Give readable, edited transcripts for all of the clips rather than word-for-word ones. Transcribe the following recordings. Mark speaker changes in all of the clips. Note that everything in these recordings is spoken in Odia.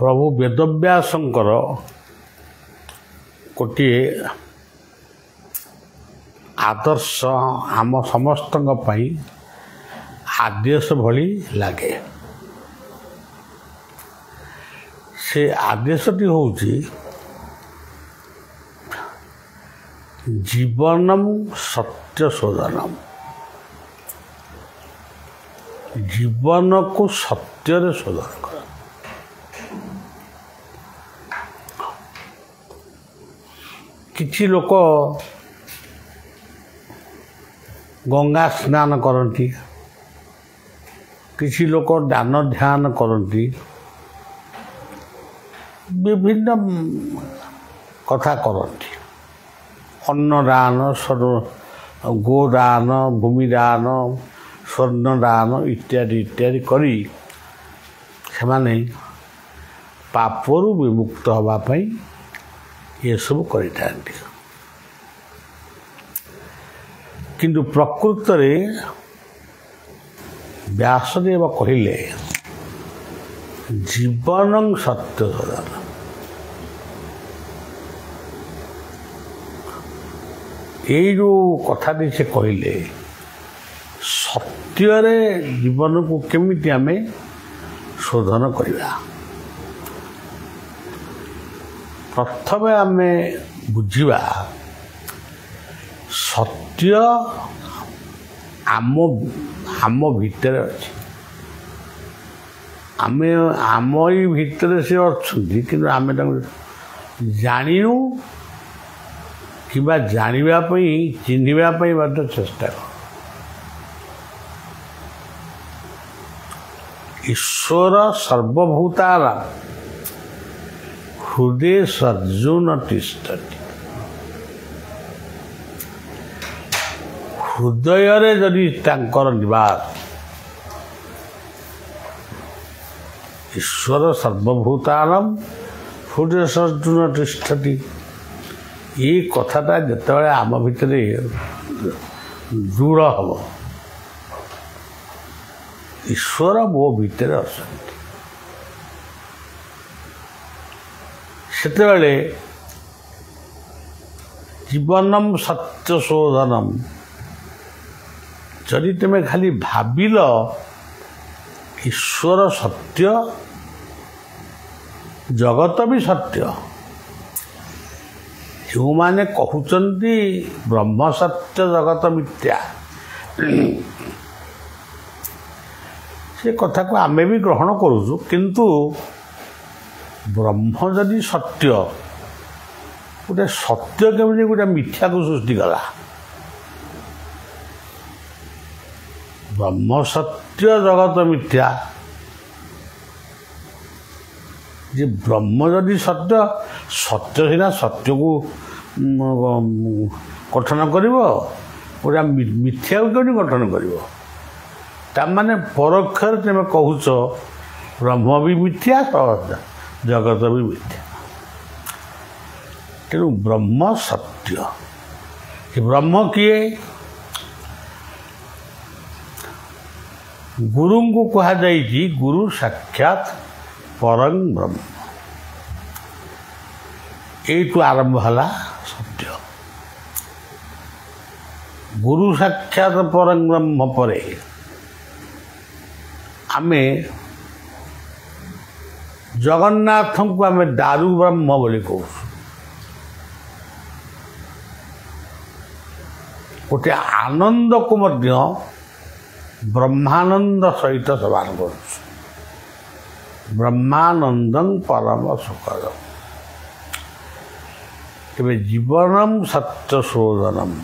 Speaker 1: ପ୍ରଭୁ ବେଦବ୍ୟାସଙ୍କର ଗୋଟିଏ ଆଦର୍ଶ ଆମ ସମସ୍ତଙ୍କ ପାଇଁ ଆଦେଶ ଭଳି ଲାଗେ। ସେ ଆଦେଶଟି ହେଉଛି ଜୀବନମ୍ ସତ୍ୟ ଶୋଧନମ୍। ଜୀବନକୁ ସତ୍ୟରେ ଶୋଧନ କର। କିଛି ଲୋକ ଗଙ୍ଗା ସ୍ନାନ କରନ୍ତି, କିଛି ଲୋକ ଦାନ ଧ୍ୟାନ କରନ୍ତି, ବିଭିନ୍ନ କଥା କରନ୍ତି। ଅନ୍ନଦାନ, ଗୋଦାନ, ଭୂମିଦାନ, ସ୍ୱର୍ଣ୍ଣଦାନ ଇତ୍ୟାଦି ଇତ୍ୟାଦି କରି ସେମାନେ ପାପରୁ ବିମୁକ୍ତ ହେବା ପାଇଁ ଏସବୁ କରିଥାନ୍ତି। କିନ୍ତୁ ପ୍ରକୃତରେ ବ୍ୟାସଦେବ କହିଲେ ଜୀବନଂ ସତ୍ୟ ଶୋଧନ। ଏଇ ଯେଉଁ କଥାଟି ସେ କହିଲେ, ସତ୍ୟରେ ଜୀବନକୁ କେମିତି ଆମେ ଶୋଧନ କରିବା। ପ୍ରଥମେ ଆମେ ବୁଝିବା ସତ୍ୟ ଆମ ଭିତରେ ଅଛି। ଆମରି ଭିତରେ ସେ ଅଛନ୍ତି, କିନ୍ତୁ ଆମେ ତାଙ୍କୁ ଜାଣିନୁ କିମ୍ବା ଜାଣିବା ପାଇଁ, ଚିହ୍ନିବା ପାଇଁ ମଧ୍ୟ ଚେଷ୍ଟା କରୁ। ଈଶ୍ୱର ସର୍ବଭୂତାନାଂ ହୃଦେ ସର୍ଜୁନ ତିଷ୍ଠତି। ହୃଦୟରେ ଯଦି ତାଙ୍କର ନିବାସ, ଈଶ୍ୱର ସର୍ବଭୂତାନାଂ ହୃଦେ ସର୍ଜୁନ ତିଷ୍ଠତି, ଏଇ କଥାଟା ଯେତେବେଳେ ଆମ ଭିତରେ ଦୃଢ଼ ହେବ, ଈଶ୍ୱର ମୋ ଭିତରେ ଅଛନ୍ତି, ସେତେବେଳେ ଜୀବନମ୍ ସତ୍ୟ ଶୋଧନମ୍। ଯଦି ତୁମେ ଖାଲି ଭାବିଲ ଈଶ୍ୱର ସତ୍ୟ, ଜଗତ ବି ସତ୍ୟ, ଯେଉଁମାନେ କହୁଛନ୍ତି ବ୍ରହ୍ମ ସତ୍ୟ ଜଗତ ମିଥ୍ୟା, ସେ କଥାକୁ ଆମେ ବି ଗ୍ରହଣ କରୁଛୁ। କିନ୍ତୁ ବ୍ରହ୍ମ ଯଦି ସତ୍ୟ, ଗୋଟେ ସତ୍ୟ କେମିତି ଗୋଟେ ମିଥ୍ୟାକୁ ସୃଷ୍ଟି କଲା? ବ୍ରହ୍ମ ସତ୍ୟ ଜଗତ ମିଥ୍ୟା, ଯେ ବ୍ରହ୍ମ ଯଦି ସତ୍ୟ, ସତ୍ୟ ସିନା ସତ୍ୟକୁ ଗଠନ କରିବ, ପୁରା ମିଥ୍ୟାକୁ କେମିତି ଗଠନ କରିବ? ତାମାନେ ପରୋକ୍ଷରେ ତୁମେ କହୁଛ ବ୍ରହ୍ମ ବି ମିଥ୍ୟା, ଜଗତ ବି ମିଥ୍ୟା। ତେଣୁ ବ୍ରହ୍ମ ସତ୍ୟ। ଏ ବ୍ରହ୍ମ କିଏ? ଗୁରୁଙ୍କୁ କୁହାଯାଇଛି ଗୁରୁ ସାକ୍ଷାତ ପରଂ ବ୍ରହ୍ମ। ଏଇଠୁ ଆରମ୍ଭ ହେଲା ସତ୍ୟ। ଗୁରୁ ସାକ୍ଷାତ ପରଂ ବ୍ରହ୍ମ ପରେ ଆମେ ଜଗନ୍ନାଥଙ୍କୁ ଆମେ ଦାରୁ ବ୍ରହ୍ମ ବୋଲି କହୁଛୁ। ଗୋଟେ ଆନନ୍ଦକୁ ମଧ୍ୟ ବ୍ରହ୍ମାନନ୍ଦ ସହିତ ସମାନ କରୁଛୁ। ବ୍ରହ୍ମାନନ୍ଦଂ ପରମ ସୁଖଦମ୍। ତେବେ ଜୀବନମ୍ ସତ୍ୟ ଶୋଧନମ୍।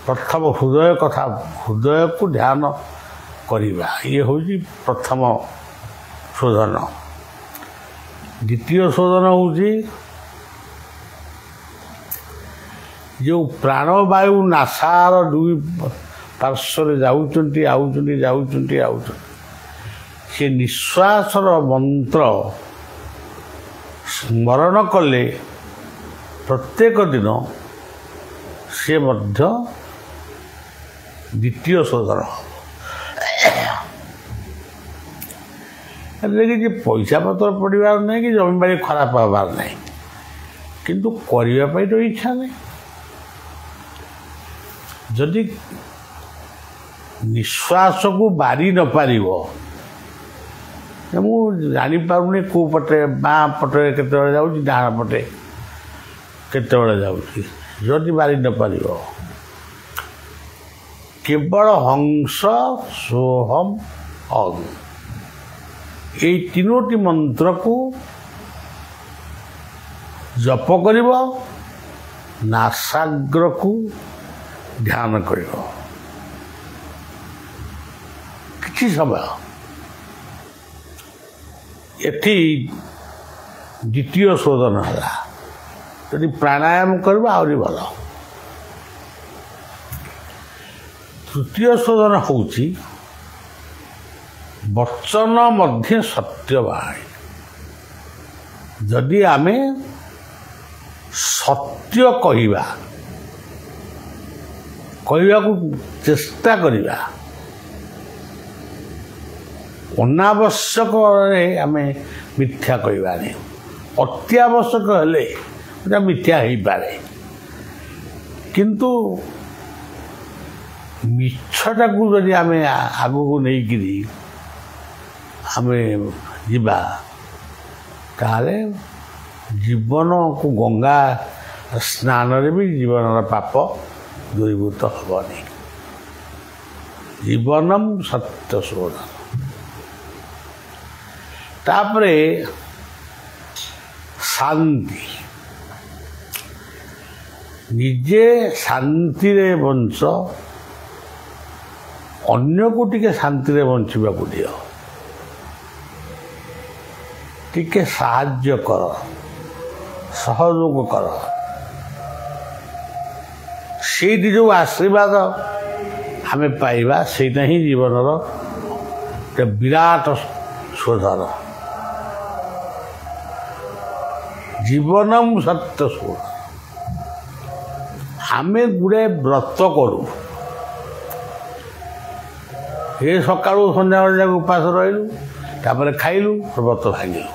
Speaker 1: ପ୍ରଥମ ହୃଦୟ କଥା, ହୃଦୟକୁ ଧ୍ୟାନ କରିବା, ଇଏ ହେଉଛି ପ୍ରଥମ ଶୋଧନ। ଦ୍ୱିତୀୟ ଶୋଧନ ହେଉଛି ଯେଉଁ ପ୍ରାଣବାୟୁ ନାସାର ଦୁଇ ପାର୍ଶ୍ୱରେ ଯାଉଛନ୍ତି, ଆଉଛନ୍ତି, ସେ ନିଶ୍ୱାସର ମନ୍ତ୍ର ସ୍ମରଣ କଲେ ପ୍ରତ୍ୟେକ ଦିନ ସେ ମଧ୍ୟ ଦ୍ୱିତୀୟ ଶୋଧନ। କିଛି ପଇସା ପତ୍ର ପଡ଼ିବାର ନାହିଁ କି ଜମିବାଡ଼ି ଖରାପ ହେବାର ନାହିଁ, କିନ୍ତୁ କରିବା ପାଇଁ ତ ଇଚ୍ଛା ନାହିଁ। ଯଦି ନିଶ୍ୱାସକୁ ବାରି ନପାରିବ, ମୁଁ ଜାଣିପାରୁନି କେଉଁ ପଟେ ବାଁ ପଟେ କେତେବେଳେ ଯାଉଛି, ଡାହାଣ ପଟେ କେତେବେଳେ ଯାଉଛି, ଯଦି ବାରି ନପାରିବ, କେବଳ ହଂସ ସୋହମ୍ ଅଂ ଏଇ ତିନୋଟି ମନ୍ତ୍ରକୁ ଜପ କରିବ, ନାସାଗ୍ରକୁ ଧ୍ୟାନ କରିବ କିଛି ସମୟ। ଏଠି ଦ୍ୱିତୀୟ ଶୋଧନ ହେଲା। ଯଦି ପ୍ରାଣାୟାମ କରିବ ଆହୁରି ଭଲ। ତୃତୀୟ ଶୋଧନ ହେଉଛି ବଚନ ମଧ୍ୟ ସତ୍ୟବାଣୀ। ଯଦି ଆମେ ସତ୍ୟ କହିବାକୁ ଚେଷ୍ଟା କରିବା, ଅନାବଶ୍ୟକରେ ଆମେ ମିଥ୍ୟା କହିବାନି। ଅତ୍ୟାବଶ୍ୟକ ହେଲେ ସେଟା ମିଥ୍ୟା ହେଇପାରେ, କିନ୍ତୁ ମିଛଟାକୁ ଯଦି ଆମେ ଆଗକୁ ନେଇକିରି ଆମେ ଯିବା, ତାହେଲେ ଜୀବନକୁ ଗଙ୍ଗା ସ୍ନାନରେ ବି ଜୀବନର ପାପ ଦୂରୀଭୂତ ହେବନି। ଜୀବନମ୍ ସତ୍ୟ ଶୋଧନ। ତାପରେ ଶାନ୍ତି। ନିଜେ ଶାନ୍ତିରେ ବଞ୍ଚ, ଅନ୍ୟକୁ ଟିକେ ଶାନ୍ତିରେ ବଞ୍ଚିବାକୁ ଦିଅ। ଟିକେ ସାହାଯ୍ୟ କର, ସହଯୋଗ କର। ସେଇଠି ଯେଉଁ ଆଶୀର୍ବାଦ ଆମେ ପାଇବା, ସେଇଟା ହିଁ ଜୀବନର ଗୋଟେ ବିରାଟ ଶୋଧନ। ଜୀବନମ୍ ସତ୍ୟ ଶୋଧନ। ଆମେ ଗୁଡ଼ାଏ ବ୍ରତ କରୁ, ଏ ସକାଳୁ ସନ୍ଧ୍ୟାବେଳେ ଯାକ ଉପାସ ରହିଲୁ, ତାପରେ ଖାଇଲୁ, ବ୍ରତ ଭାଙ୍ଗିଲୁ।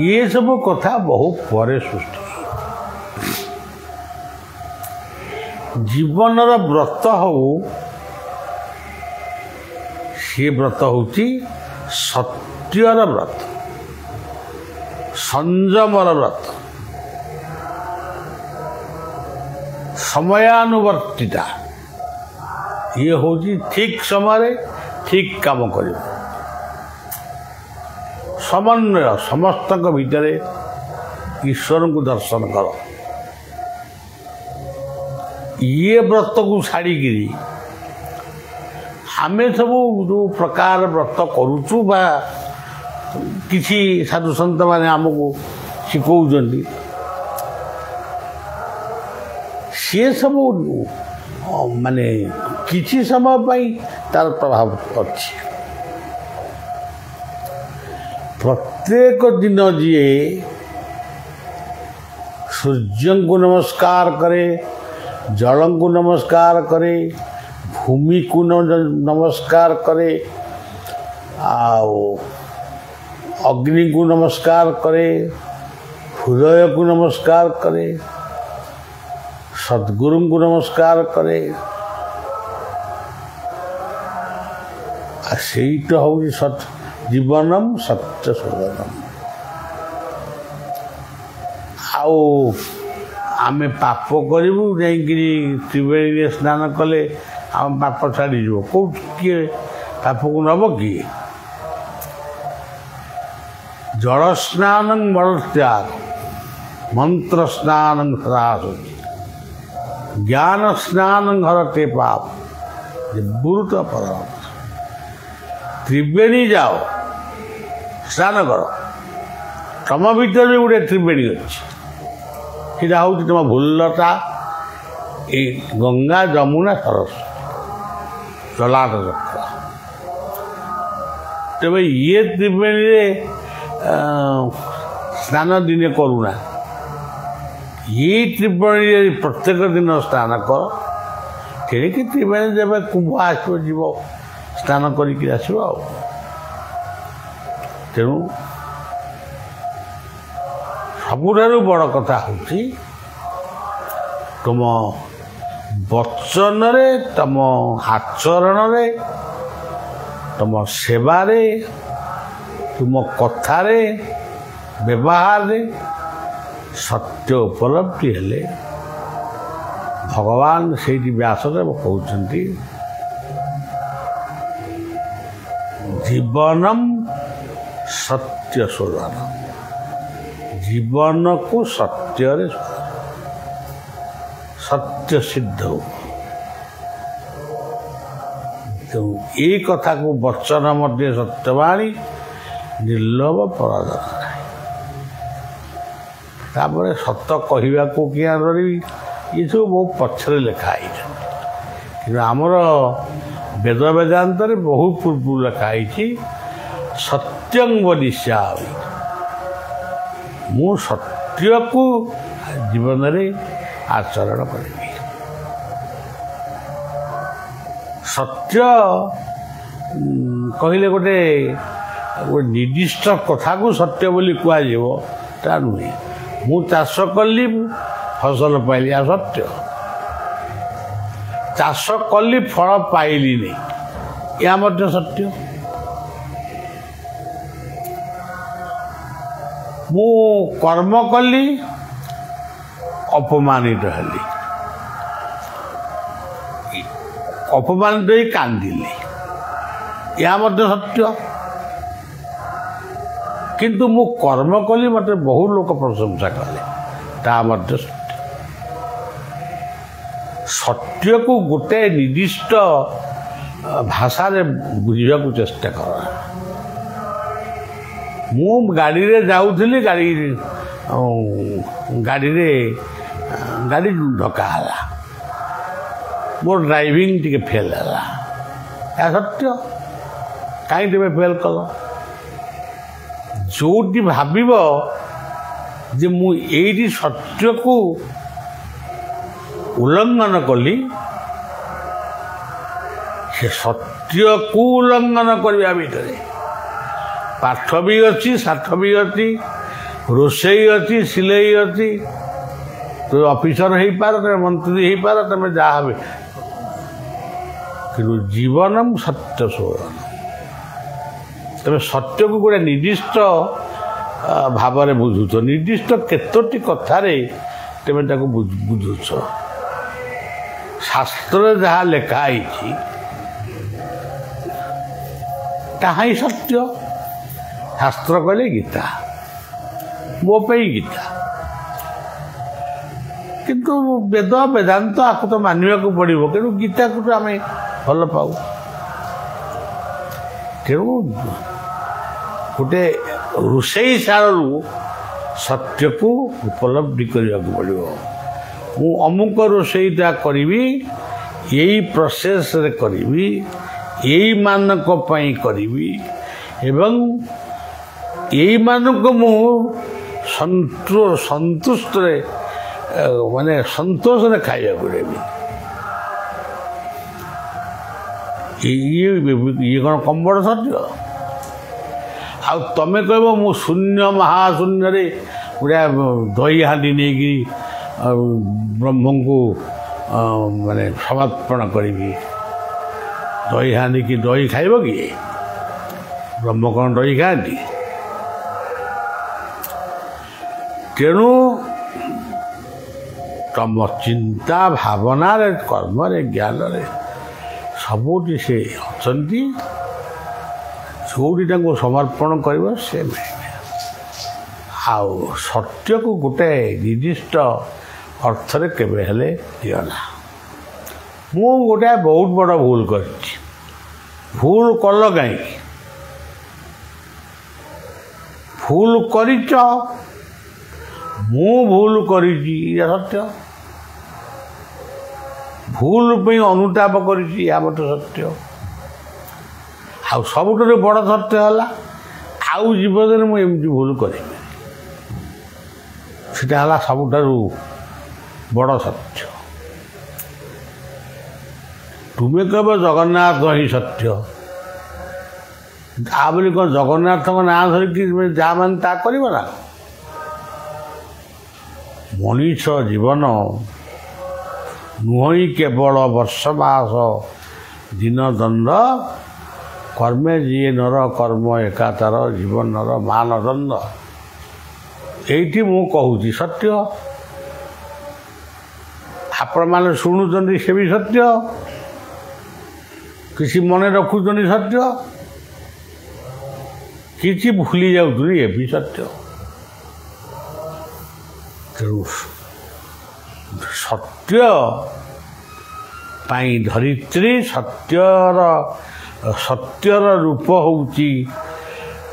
Speaker 1: ଇଏ ସବୁ କଥା ବହୁ ପରେ ସୃଷ୍ଟି। ଜୀବନର ବ୍ରତ ହଉ, ସିଏ ବ୍ରତ ହେଉଛି ସତ୍ୟର ବ୍ରତ, ସଂଯମର ବ୍ରତ, ସମୟାନୁବର୍ତ୍ତିତା। ଇଏ ହେଉଛି ଠିକ୍ ସମୟରେ ଠିକ୍ କାମ କରିବ। ସମନ୍ୱୟ, ସମସ୍ତଙ୍କ ଭିତରେ ଈଶ୍ୱରଙ୍କୁ ଦର୍ଶନ କର। ଇଏ ବ୍ରତକୁ ଛାଡ଼ିକିରି ଆମେ ସବୁ ଯେଉଁ ପ୍ରକାର ବ୍ରତ କରୁଛୁ ବା କିଛି ସାଧୁସନ୍ଥମାନେ ଆମକୁ ଶିଖଉଛନ୍ତି, ସିଏ ସବୁ ମାନେ କିଛି ସମୟ ପାଇଁ ତାର ପ୍ରଭାବ ଅଛି। ପ୍ରତ୍ୟେକ ଦିନ ଯିଏ ସୂର୍ଯ୍ୟଙ୍କୁ ନମସ୍କାର କରେ, ଜଳଙ୍କୁ ନମସ୍କାର କରେ, ଭୂମିକୁ ନମସ୍କାର କରେ, ଆଉ ଅଗ୍ନିକୁ ନମସ୍କାର କରେ, ହୃଦୟକୁ ନମସ୍କାର କରେ, ସଦ୍ଗୁରୁଙ୍କୁ ନମସ୍କାର କରେ, ସେଇଟା ହେଉଛି ଜୀବନମ୍ ସତ୍ୟ ଶୋଧନମ୍। ଆଉ ଆମେ ପାପ କରିବୁ, ଯାଇକିରି ତ୍ରିବେଣୀରେ ସ୍ନାନ କଲେ ଆମ ପାପ ଛାଡ଼ିଯିବ। କେଉଁଠି କିଏ ପାପକୁ ନେବ କିଏ? ଜଳ ସ୍ନାନଂ ମଳତ୍ୟାଗ, ମନ୍ତ୍ର ସ୍ନାନଂ ସଦାଶୁଚି, ଜ୍ଞାନ ସ୍ନାନଂ ହରତେ ପାପ, ବୁରୁତ ପରମ। ତ୍ରିବେଣୀ ଯାଅ, ସ୍ନାନ କର। ତମ ଭିତରେ ବି ଗୋଟେ ତ୍ରିବେଣୀ ଅଛି, ସେଇଟା ହେଉଛି ତୁମ ଭୁଲତା, ଏଇ ଗଙ୍ଗା, ଯମୁନା, ସରସ୍ୱତୀ, ଲଲାଟ ଚକ୍ର। ତେବେ ଇଏ ତ୍ରିବେଣୀରେ ସ୍ନାନ ଦିନେ କରୁନା, ଇଏ ତ୍ରିବେଣୀରେ ପ୍ରତ୍ୟେକ ଦିନ ସ୍ନାନ କର। ତେଣିକି ତ୍ରିବେଣୀ ଯେବେ କୁମ୍ଭ ଆସିବ, ଯିବ ସ୍ନାନ କରିକି ଆସିବ। ଆଉ ତେଣୁ ସବୁଠାରୁ ବଡ଼ କଥା ହେଉଛି ତୁମ ବଚନରେ, ତୁମ ଆଚରଣରେ, ତୁମ ସେବାରେ, ତୁମ କଥାରେ, ବ୍ୟବହାରରେ ସତ୍ୟ ଉପଲବ୍ଧି ହେଲେ ଭଗବାନ ସେଇଠି ବ୍ୟାସଦେବ କହୁଛନ୍ତି ଜୀବନମ୍ ସତ୍ୟ ଶୋଧନ, ଜୀବନକୁ ସତ୍ୟରେ ସତ୍ୟ ସିଦ୍ଧ। ତେଣୁ ଏଇ କଥାକୁ ବଚନ ମଧ୍ୟ ସତ୍ୟବାଣୀ ନିର୍ଲୋଭ ପରାଧନ ନାହିଁ। ତାପରେ ସତ କହିବାକୁ କିଏ ଡରିବି, ଏସବୁ ବହୁତ ପଛରେ ଲେଖା ହେଇଛନ୍ତି। କିନ୍ତୁ ଆମର ବେଦ ବେଦାନ୍ତରେ ବହୁ ପୂର୍ବରୁ ଲେଖା ହେଇଛି ସତ୍ୟଂ ବଦିଷ୍ୟାମି, ମୁଁ ସତ୍ୟକୁ ଜୀବନରେ ଆଚରଣ କରିବି। ସତ୍ୟ କହିଲେ ଗୋଟେ ନିର୍ଦ୍ଦିଷ୍ଟ କଥାକୁ ସତ୍ୟ ବୋଲି କୁହାଯିବ ତା ନୁହେଁ। ମୁଁ ଚାଷ କଲି, ଫସଲ ପାଇଲି, ଆଉ ସତ୍ୟ। ଚାଷ କଲି, ଫଳ ପାଇଲିନି, ଏହା ମଧ୍ୟ ସତ୍ୟ। ମୁଁ କର୍ମ କଲି, ଅପମାନିତ ହେଲି, ଅପମାନିତ ହେଇ କାନ୍ଦିଲି, ଏହା ମଧ୍ୟ ସତ୍ୟ। କିନ୍ତୁ ମୁଁ କର୍ମ କଲି, ମୋତେ ବହୁ ଲୋକ ପ୍ରଶଂସା କଲେ, ତାହା ମଧ୍ୟ ସତ୍ୟ। ସତ୍ୟକୁ ଗୋଟେ ନିର୍ଦ୍ଦିଷ୍ଟ ଭାଷାରେ ବୁଝିବାକୁ ଚେଷ୍ଟା କର। ମୁଁ ଗାଡ଼ିରେ ଯାଉଥିଲି, ଗାଡ଼ି ଧକ୍କା ହେଲା, ମୋର ଡ୍ରାଇଭିଂ ଟିକେ ଫେଲ୍ ହେଲା, ଏହା ସତ୍ୟ। କାହିଁ ତୁମେ ଫେଲ୍ କଲ? ଯେଉଁଠି ଭାବିବ ଯେ ମୁଁ ଏଇଠି ସତ୍ୟକୁ ଉଲ୍ଲଙ୍ଘନ କଲି, ସେ ସତ୍ୟକୁ ଉଲ୍ଲଙ୍ଘନ କରିବା ଭିତରେ ପାଠ ବି ଅଛି, ଶାଠ ବି ଅଛି, ରୋଷେଇ ଅଛି, ସିଲେଇ ଅଛି, ତୁମେ ଅଫିସର ହେଇପାର, ତୁମେ ମନ୍ତ୍ରୀ ହେଇପାର, ତୁମେ ଯାହା ବି। କିନ୍ତୁ ଜୀବନମ୍ ସତ୍ୟ ଶୋଧନ, ତୁମେ ସତ୍ୟକୁ ଗୋଟେ ନିର୍ଦ୍ଦିଷ୍ଟ ଭାବରେ ବୁଝୁଛ, ନିର୍ଦ୍ଦିଷ୍ଟ କେତୋଟି କଥାରେ ତୁମେ ତାକୁ ବୁଝୁଛ। ଶାସ୍ତ୍ରରେ ଯାହା ଲେଖା ହେଇଛି ତାହା ହିଁ ସତ୍ୟ। ଶାସ୍ତ୍ର କହିଲେ ଗୀତା, ମୋ ପାଇଁ ଗୀତା। କିନ୍ତୁ ବେଦ ବେଦାନ୍ତ ଆକୁ ତ ମାନିବାକୁ ପଡ଼ିବ, କିନ୍ତୁ ଗୀତାକୁ ତ ଆମେ ଭଲ ପାଉ। ତେଣୁ ଗୋଟେ ରୋଷେଇ ଶାଳରୁ ସତ୍ୟକୁ ଉପଲବ୍ଧି କରିବାକୁ ପଡ଼ିବ। ମୁଁ ଅମୁକ ରୋଷେଇଟା କରିବି, ଏଇ ପ୍ରୋସେସ୍ରେ କରିବି, ଏଇମାନଙ୍କ ପାଇଁ କରିବି, ଏବଂ ଏଇମାନଙ୍କୁ ମୁଁ ସନ୍ତୁଷ୍ଟରେ ମାନେ ସନ୍ତୋଷରେ ଖାଇବାକୁ ଦେବି। ଇଏ କ'ଣ କମ୍ ବଡ଼ ସତ୍ୟ? ଆଉ ତମେ କହିବ ମୁଁ ଶୂନ୍ୟ ମହାଶୂନ୍ୟରେ ଗୋଟେ ଦହି ହାଣ୍ଡି ନେଇକି ବ୍ରହ୍ମଙ୍କୁ ମାନେ ସମର୍ପଣ କରିବି। ଦହି ହାଣ୍ଡିକି ଦହି ଖାଇବ କି? ବ୍ରହ୍ମ କ'ଣ ଦହି ଖାଆନ୍ତି? ତେଣୁ ତମ ଚିନ୍ତା ଭାବନାରେ, କର୍ମରେ, ଜ୍ଞାନରେ ସବୁଠି ସେ ଅଛନ୍ତି। ଯେଉଁଠି ତାଙ୍କୁ ସମର୍ପଣ କରିବ ସେ ମିଳିବେ। ଆଉ ସତ୍ୟକୁ ଗୋଟେ ନିର୍ଦ୍ଦିଷ୍ଟ ଅର୍ଥରେ କେବେ ହେଲେ ଦିଅ ନା। ମୁଁ ଗୋଟେ ବହୁତ ବଡ଼ ଭୁଲ କରିଛି। ଭୁଲ କଲ କାହିଁକି? ଭୁଲ କରିଛ, ମୁଁ ଭୁଲ କରିଛି, ଏହା ସତ୍ୟ। ଭୁଲ ପାଇଁ ଅନୁତାପ କରିଛି, ଏହା ମଧ୍ୟ ସତ୍ୟ। ଆଉ ସବୁଠାରୁ ବଡ଼ ସତ୍ୟ ହେଲା ଆଉ ଜୀବନରେ ମୁଁ ଏମିତି ଭୁଲ କରିବି, ସେଟା ହେଲା ସବୁଠାରୁ ବଡ଼ ସତ୍ୟ। ତୁମେ କହିବ ଜଗନ୍ନାଥ ହିଁ ସତ୍ୟ, ତା ବୋଲି କ'ଣ ଜଗନ୍ନାଥଙ୍କ ନାଁ ଧରିକି ଯାହା ମାନେ ତା କରିବ ନା? ମଣିଷ ଜୀବନ ନୁହଁ କେବଳ ବର୍ଷ ମାସ ଦିନ ଦଣ୍ଡ, କର୍ମେ ଯିଏ ନର କର୍ମ ଏକାତାର ଜୀବନର ମାନଦଣ୍ଡ। ଏଇଠି ମୁଁ କହୁଛି ସତ୍ୟ, ଆପଣମାନେ ଶୁଣୁଛନ୍ତି ସେ ବି ସତ୍ୟ, କିଛି ମନେ ରଖୁଛନ୍ତି ସତ୍ୟ, କିଛି ଭୁଲି ଯାଉଛନ୍ତି ଏ ବି ସତ୍ୟ। ତେଣୁ ସତ୍ୟ ପାଇଁ ଧରିତ୍ରୀ, ସତ୍ୟର ରୂପ ହେଉଛି,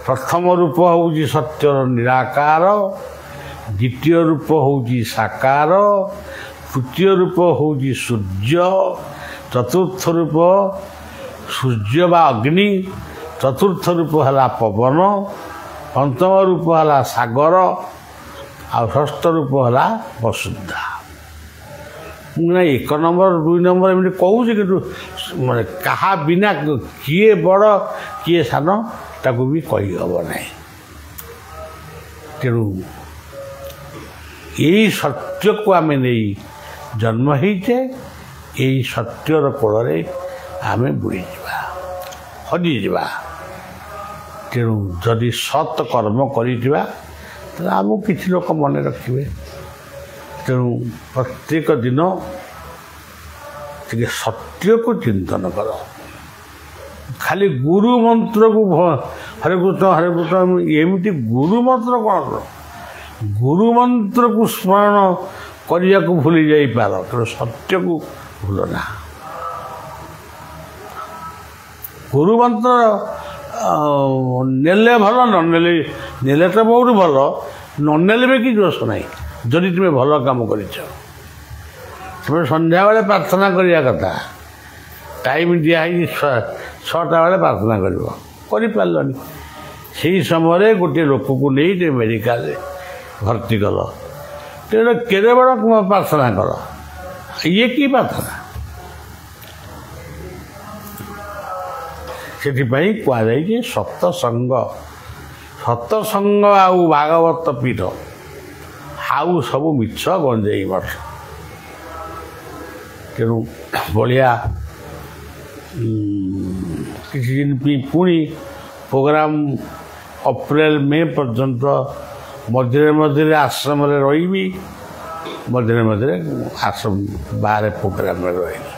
Speaker 1: ପ୍ରଥମ ରୂପ ହେଉଛି ସତ୍ୟର ନିରାକାର, ଦ୍ୱିତୀୟ ରୂପ ହେଉଛି ସାକାର, ତୃତୀୟ ରୂପ ହେଉଛି ସୂର୍ଯ୍ୟ, ଚତୁର୍ଥ ରୂପ ସୂର୍ଯ୍ୟ ବା ଅଗ୍ନି, ଚତୁର୍ଥ ରୂପ ହେଲା ପବନ, ପଞ୍ଚମ ରୂପ ହେଲା ସାଗର, ଆଉ ଷଷ୍ଠ ରୂପ ହେଲା ବସୁନ୍ଧା। ମୁଁ ନା 1 ନମ୍ବର 2 ନମ୍ବର ଏମିତି କହୁଛି, କିନ୍ତୁ ମାନେ କାହା ବିନା କିଏ ବଡ଼ କିଏ ସାନ ତାକୁ ବି କହିହେବ ନାହିଁ। ତେଣୁ ଏଇ ସତ୍ୟକୁ ଆମେ ନେଇ ଜନ୍ମ ହେଇଛେ, ଏଇ ସତ୍ୟର କୋଳରେ ଆମେ ବୁଡ଼ିଯିବା, ହଜିଯିବା। ତେଣୁ ଯଦି ସତ୍ କର୍ମ କରିଥିବା ତାହେଲେ ଆମକୁ କିଛି ଲୋକ ମନେ ରଖିବେ। ତେଣୁ ପ୍ରତ୍ୟେକ ଦିନ ଟିକେ ସତ୍ୟକୁ ଚିନ୍ତନ କର। ଖାଲି ଗୁରୁ ମନ୍ତ୍ରକୁ ହରେ କୃଷ୍ଣ ଏମିତି ଗୁରୁ ମନ୍ତ୍ର କ'ଣ କର? ଗୁରୁ ମନ୍ତ୍ରକୁ ସ୍ମରଣ କରିବାକୁ ଭୁଲି ଯାଇପାର, ତେଣୁ ସତ୍ୟକୁ ଭୁଲ ନା। ଗୁରୁ ମନ୍ତ୍ର ନେଲେ ଭଲ, ନ ନେଲେ ତ ବହୁତ ଭଲ, ନ ନେଲେ ବି କିଛି ଦୋଷ ନାହିଁ। ଯଦି ତୁମେ ଭଲ କାମ କରିଛ, ତୁମେ ସନ୍ଧ୍ୟାବେଳେ ପ୍ରାର୍ଥନା କରିବା କଥା, ଟାଇମ୍ ଦିଆହେଇଛି 6ଟା ବେଳେ ପ୍ରାର୍ଥନା କରିବ, କରିପାରିଲନି, ସେଇ ସମୟରେ ଗୋଟିଏ ଲୋକକୁ ନେଇ ତୁମେ ମେଡ଼ିକାଲରେ ଭର୍ତ୍ତି କଲ, ତେଣୁ କେତେ ବଡ଼ ପ୍ରାର୍ଥନା କର, ଇଏ କି ପ୍ରାର୍ଥନା? ସେଥିପାଇଁ କୁହାଯାଇଛି ସତସଙ୍ଗ ଆଉ ଭାଗବତ ପୀଠ, ଆଉ ସବୁ ମିଛ ଗଞ୍ଜେଇ ମଠ। ତେଣୁ ବଢ଼ିଆ କିଛି ଦିନ ପୁଣି ପ୍ରୋଗ୍ରାମ୍ ଅପ୍ରିଲ ମେ ପର୍ଯ୍ୟନ୍ତ ମଝିରେ ଆଶ୍ରମରେ ରହିବି, ମଝିରେ ଆଶ୍ରମ ବାହାରେ ପ୍ରୋଗ୍ରାମରେ ରହିବି।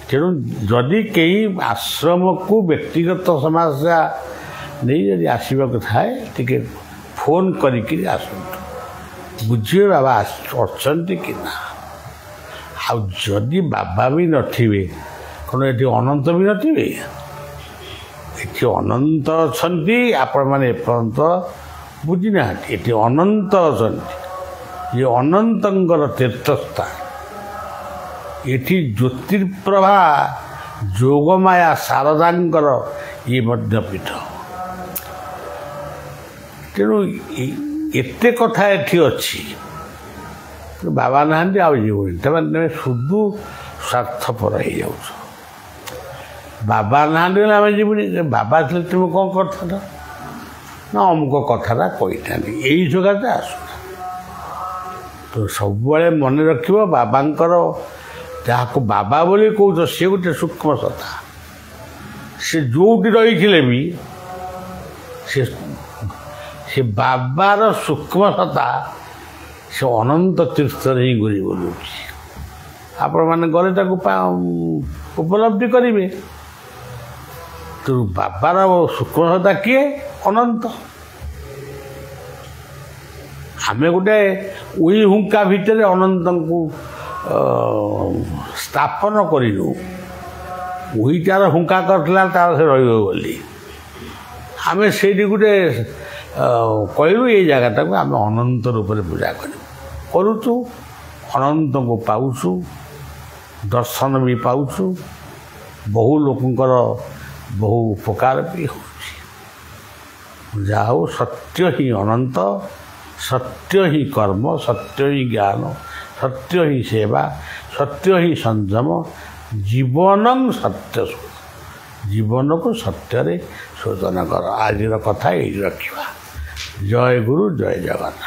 Speaker 1: ତେଣୁ ଯଦି କେହି ଆଶ୍ରମକୁ ବ୍ୟକ୍ତିଗତ ସମସ୍ୟା ନେଇ ଯଦି ଆସିବାକୁ ଥାଏ, ଟିକେ ଫୋନ୍ କରିକି ଆସନ୍ତୁ, ବୁଝିବେ ବାବା ଅଛନ୍ତି କି ନା। ଆଉ ଯଦି ବାବା ବି ନଥିବେ, କ'ଣ ଏଠି ଅନନ୍ତ ବି ନଥିବେ? ଏଠି ଅନନ୍ତ ଅଛନ୍ତି, ଆପଣମାନେ ଏପର୍ଯ୍ୟନ୍ତ ବୁଝିନାହାନ୍ତି। ଏଠି ଅନନ୍ତ ଅଛନ୍ତି, ଇଏ ଅନନ୍ତଙ୍କର ତୀର୍ଥସ୍ଥାନ। ଏଠି ଜ୍ୟୋତିର୍ପ୍ରଭା ଯୋଗମାୟା ଶାରଦାଙ୍କର ଇଏ ମଧ୍ୟ ପୀଠ। ତେଣୁ ଏତେ କଥା ଏଠି ଅଛି, ବାବା ନାହାନ୍ତି ଆଉ ଯିବୁନି, ତମେ ଶୁଦ୍ଧ ସ୍ୱାର୍ଥପର ହେଇଯାଉଛ। ବାବା ନାହାନ୍ତି ବୋଲି ଆମେ ଯିବୁନି, ବାବା ଥିଲେ ତୁମେ କ'ଣ କରିଥାନ୍ତ ନା ଅମୁକ କଥାଟା କହିଥାନ୍ତି, ଏଇ ସକାଶେ ଆସୁନା। ତ ସବୁବେଳେ ମନେ ରଖିବ, ବାବାଙ୍କର ଯାହାକୁ ବାବା ବୋଲି କହୁଛ ସେ ଗୋଟେ ସୂକ୍ଷ୍ମ ସତ୍ତା। ସେ ଯେଉଁଠି ରହିଥିଲେ ବି ସେ ବାବାର ସୂକ୍ଷ୍ମ ସତ୍ତା ସେ ଅନନ୍ତ ତୀର୍ଥରେ ହିଁ ଘୁରି ବୁଲୁଛି। ଆପଣମାନେ ଗଲେ ତାକୁ ଉପଲବ୍ଧି କରିବେ। ତେଣୁ ବାବାର ସୂକ୍ଷ୍ମ ସତ୍ତା କିଏ? ଅନନ୍ତ। ଆମେ ଗୋଟେ ଉଇ ହୁଙ୍କା ଭିତରେ ଅନନ୍ତଙ୍କୁ ସ୍ଥାପନ କରିନୁ। ଉଇଟାର ହୁଙ୍କା କରିଥିଲା ତାର ସେ ରହିବ ବୋଲି, ଆମେ ସେଇଠି ଗୋଟେ କହିଲୁ ଏଇ ଜାଗାଟାକୁ ଆମେ ଅନନ୍ତ ରୂପରେ ପୂଜା କରୁଛୁ, ଅନନ୍ତଙ୍କୁ ପାଉଛୁ, ଦର୍ଶନ ବି ପାଉଛୁ, ବହୁ ଲୋକଙ୍କର ବହୁ ଉପକାର ବି ହେଉଛି। ଯାହା ହଉ, ସତ୍ୟ ହିଁ ଅନନ୍ତ, ସତ୍ୟ ହିଁ କର୍ମ, ସତ୍ୟ ହିଁ ଜ୍ଞାନ, ସତ୍ୟ ହିଁ ସେବା, ସତ୍ୟ ହିଁ ସଂଯମ, ଜୀବନଂ ସତ୍ୟ ଜୀବନକୁ ସତ୍ୟରେ ଶୋଧନ କର। ଆଜିର କଥା ଏଇଠି ରଖିବା। ଜୟ ଗୁରୁ, ଜୟ ଜଗନ୍ନାଥ।